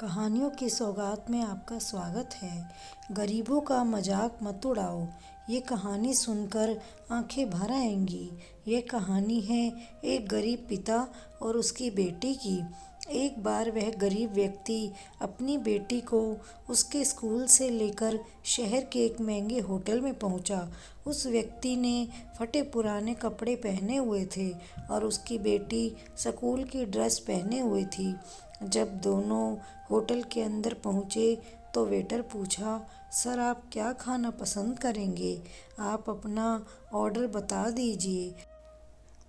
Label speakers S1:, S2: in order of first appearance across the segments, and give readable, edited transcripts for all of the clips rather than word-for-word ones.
S1: कहानियों की सौगात में आपका स्वागत है। गरीबों का मजाक मत उड़ाओ। ये कहानी सुनकर आंखें भर आएंगी। ये कहानी है एक गरीब पिता और उसकी बेटी की। एक बार वह गरीब व्यक्ति अपनी बेटी को उसके स्कूल से लेकर शहर के एक महंगे होटल में पहुंचा। उस व्यक्ति ने फटे पुराने कपड़े पहने हुए थे और उसकी बेटी स्कूल की ड्रेस पहने हुई थी। जब दोनों होटल के अंदर पहुंचे तो वेटर पूछा, सर आप क्या खाना पसंद करेंगे? आप अपना ऑर्डर बता दीजिए।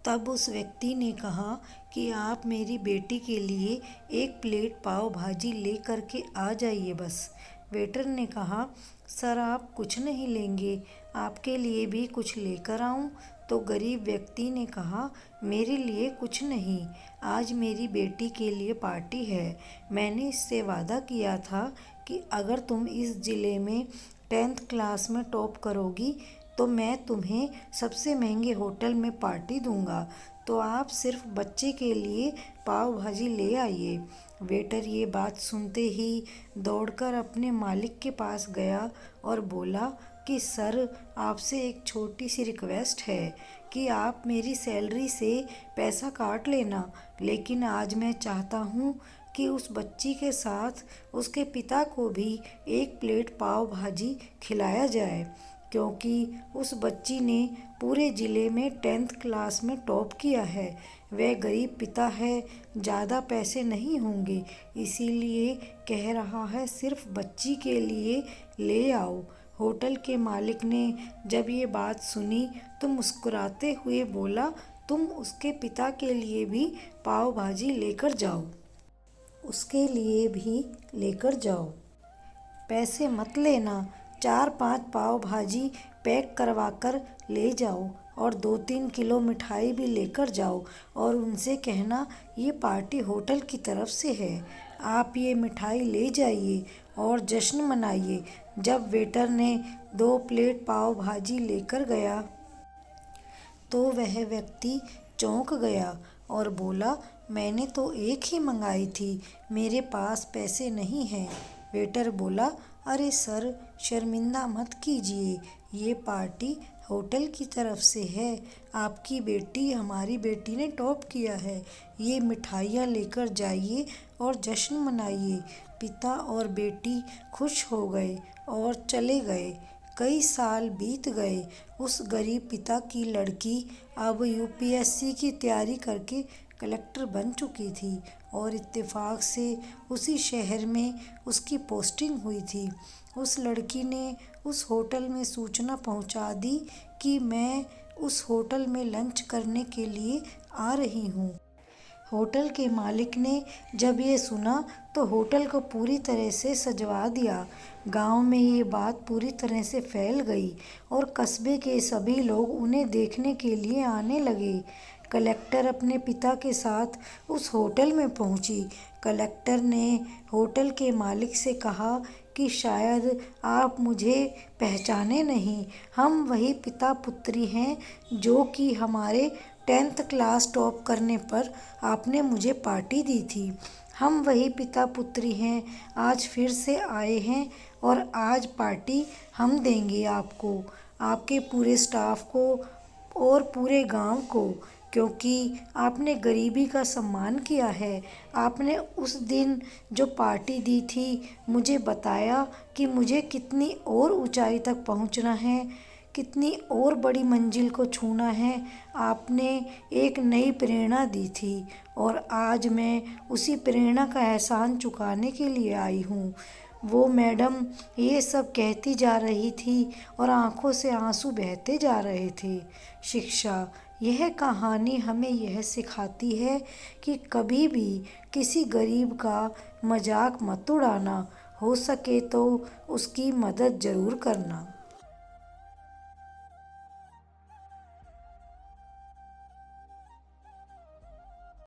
S1: तब उस व्यक्ति ने कहा कि आप मेरी बेटी के लिए एक प्लेट पाव भाजी ले कर के आ जाइए बस। वेटर ने कहा, सर आप कुछ नहीं लेंगे, आपके लिए भी कुछ लेकर आऊं? तो गरीब व्यक्ति ने कहा, मेरे लिए कुछ नहीं, आज मेरी बेटी के लिए पार्टी है। मैंने इससे वादा किया था कि अगर तुम इस ज़िले में 10th क्लास में टॉप करोगी तो मैं तुम्हें सबसे महंगे होटल में पार्टी दूंगा, तो आप सिर्फ बच्चे के लिए पाव भाजी ले आइए। वेटर ये बात सुनते ही दौड़कर अपने मालिक के पास गया और बोला कि सर आपसे एक छोटी सी रिक्वेस्ट है कि आप मेरी सैलरी से पैसा काट लेना, लेकिन आज मैं चाहता हूँ कि उस बच्ची के साथ उसके पिता को भी एक प्लेट पाव भाजी खिलाया जाए, क्योंकि उस बच्ची ने पूरे ज़िले में 10th क्लास में टॉप किया है। वह गरीब पिता है, ज़्यादा पैसे नहीं होंगे, इसीलिए कह रहा है सिर्फ बच्ची के लिए ले आओ। होटल के मालिक ने जब ये बात सुनी तो मुस्कुराते हुए बोला, तुम उसके पिता के लिए भी पाव भाजी लेकर जाओ, उसके लिए भी लेकर जाओ। पैसे मत लेना, 4-5 पाव भाजी पैक करवा कर ले जाओ और 2-3 किलो मिठाई भी लेकर जाओ और उनसे कहना ये पार्टी होटल की तरफ से है, आप ये मिठाई ले जाइए और जश्न मनाइए। जब वेटर ने 2 प्लेट पाव भाजी लेकर गया तो वह व्यक्ति चौंक गया और बोला, मैंने तो एक ही मंगाई थी, मेरे पास पैसे नहीं हैं। वेटर बोला, अरे सर शर्मिंदा मत कीजिए, ये पार्टी होटल की तरफ से है, आपकी बेटी हमारी बेटी ने टॉप किया है, ये मिठाइयाँ लेकर जाइए और जश्न मनाइए। पिता और बेटी खुश हो गए और चले गए। कई साल बीत गए। उस गरीब पिता की लड़की अब यूपीएससी की तैयारी करके कलेक्टर बन चुकी थी और इत्तेफाक से उसी शहर में उसकी पोस्टिंग हुई थी। उस लड़की ने उस होटल में सूचना पहुंचा दी कि मैं उस होटल में लंच करने के लिए आ रही हूं। होटल के मालिक ने जब ये सुना तो होटल को पूरी तरह से सजवा दिया। गांव में ये बात पूरी तरह से फैल गई और कस्बे के सभी लोग उन्हें देखने के लिए आने लगे। कलेक्टर अपने पिता के साथ उस होटल में पहुंची। कलेक्टर ने होटल के मालिक से कहा कि शायद आप मुझे पहचाने नहीं, हम वही पिता पुत्री हैं जो कि हमारे 10th क्लास टॉप करने पर आपने मुझे पार्टी दी थी। हम वही पिता पुत्री हैं, आज फिर से आए हैं और आज पार्टी हम देंगे आपको, आपके पूरे स्टाफ को और पूरे गांव को, क्योंकि आपने गरीबी का सम्मान किया है। आपने उस दिन जो पार्टी दी थी मुझे बताया कि मुझे कितनी और ऊंचाई तक पहुंचना है, कितनी और बड़ी मंजिल को छूना है। आपने एक नई प्रेरणा दी थी और आज मैं उसी प्रेरणा का एहसान चुकाने के लिए आई हूँ। वो मैडम ये सब कहती जा रही थी और आंखों से आंसू बहते जा रहे थे। शिक्षा, यह कहानी हमें यह सिखाती है कि कभी भी किसी गरीब का मजाक मत उड़ाना, हो सके तो उसकी मदद ज़रूर करना।